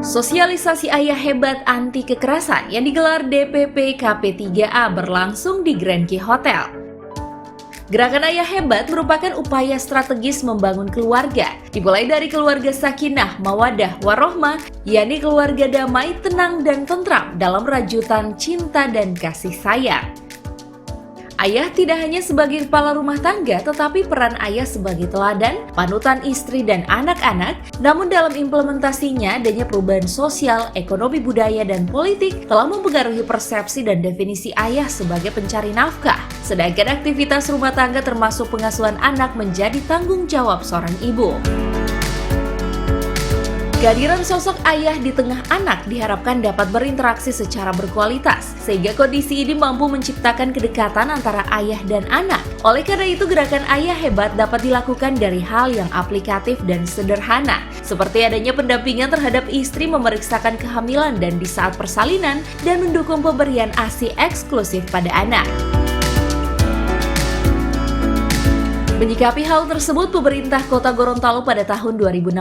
Sosialisasi Ayah Hebat Anti Kekerasan yang digelar DPP KP3A berlangsung di Grand Key Hotel. Gerakan Ayah Hebat merupakan upaya strategis membangun keluarga, dimulai dari keluarga sakinah, mawadah, warohmah, yakni keluarga damai, tenang, dan tentram dalam rajutan cinta dan kasih sayang. Ayah tidak hanya sebagai kepala rumah tangga, tetapi peran ayah sebagai teladan, panutan istri dan anak-anak. Namun dalam implementasinya, adanya perubahan sosial, ekonomi, budaya, dan politik telah mempengaruhi persepsi dan definisi ayah sebagai pencari nafkah. Sedangkan aktivitas rumah tangga termasuk pengasuhan anak menjadi tanggung jawab seorang ibu. Kehadiran sosok ayah di tengah anak diharapkan dapat berinteraksi secara berkualitas, sehingga kondisi ini mampu menciptakan kedekatan antara ayah dan anak. Oleh karena itu, gerakan Ayah Hebat dapat dilakukan dari hal yang aplikatif dan sederhana, seperti adanya pendampingan terhadap istri memeriksakan kehamilan dan di saat persalinan, dan mendukung pemberian ASI eksklusif pada anak. Menyikapi hal tersebut, pemerintah Kota Gorontalo pada tahun 2016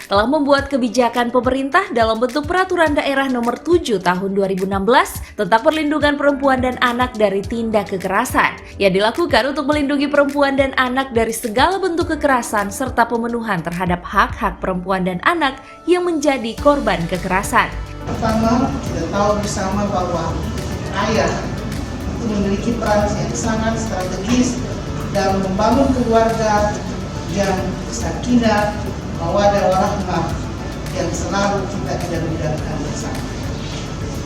telah membuat kebijakan pemerintah dalam bentuk Peraturan Daerah Nomor 7 Tahun 2016 tentang perlindungan perempuan dan anak dari tindak kekerasan yang dilakukan untuk melindungi perempuan dan anak dari segala bentuk kekerasan serta pemenuhan terhadap hak-hak perempuan dan anak yang menjadi korban kekerasan. Pertama, kita tahu bersama bahwa ayah itu memiliki peran yang sangat strategis dalam membangun keluarga yang sakinah, mawadah, warahmah yang selalu kita idam-idamkan bersama.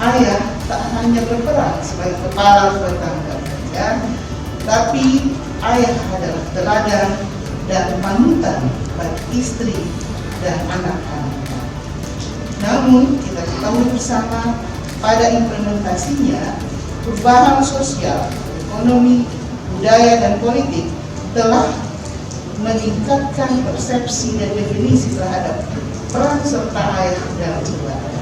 Ayah tak hanya berperan sebagai kepala rumah tangga saja, tapi ayah adalah teladan dan panutan bagi istri dan anak-anak. Namun kita ketahui bersama pada implementasinya perubahan sosial, ekonomi, budaya dan politik telah meningkatkan persepsi dan definisi terhadap peran serta ayah dalam keluarga.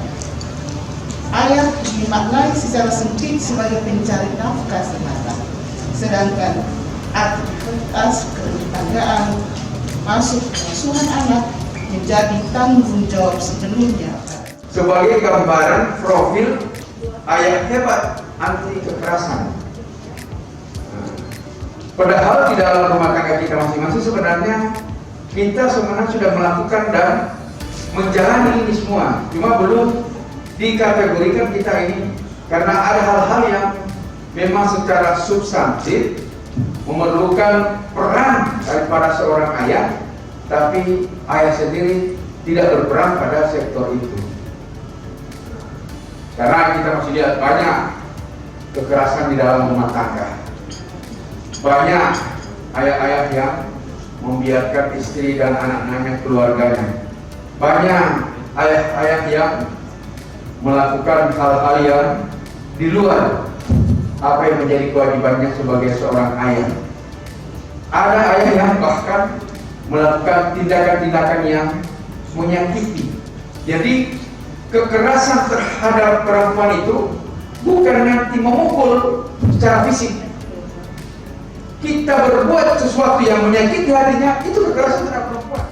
Ayah dimaknai secara sempit sebagai pencari nafkah semata, sedangkan aktivitas ketanggaan masuk pengasuhan anak menjadi tanggung jawab sepenuhnya. Sebagai gambaran profil Ayah Hebat Anti Kekerasan. Padahal di dalam rumah tangga kita masing-masing sebenarnya kita sebenarnya sudah melakukan dan menjalani ini semua, cuma belum dikategorikan kita ini karena ada hal-hal yang memang secara substantif memerlukan peran daripada seorang ayah, tapi ayah sendiri tidak berperan pada sektor itu. Karena kita masih lihat banyak kekerasan di dalam rumah tangga. Banyak ayah-ayah yang membiarkan istri dan anak-anaknya keluarganya. Banyak ayah-ayah yang melakukan hal-hal yang di luar apa yang menjadi kewajibannya sebagai seorang ayah. Ada ayah yang bahkan melakukan tindakan-tindakan yang menyakiti. Jadi kekerasan terhadap perempuan itu bukan nanti memukul secara fisik. Kita berbuat sesuatu yang menyakiti hatinya, itu kekerasan terhadap perempuan.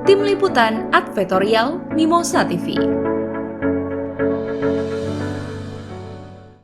Tim Liputan Advertorial Mimosa TV.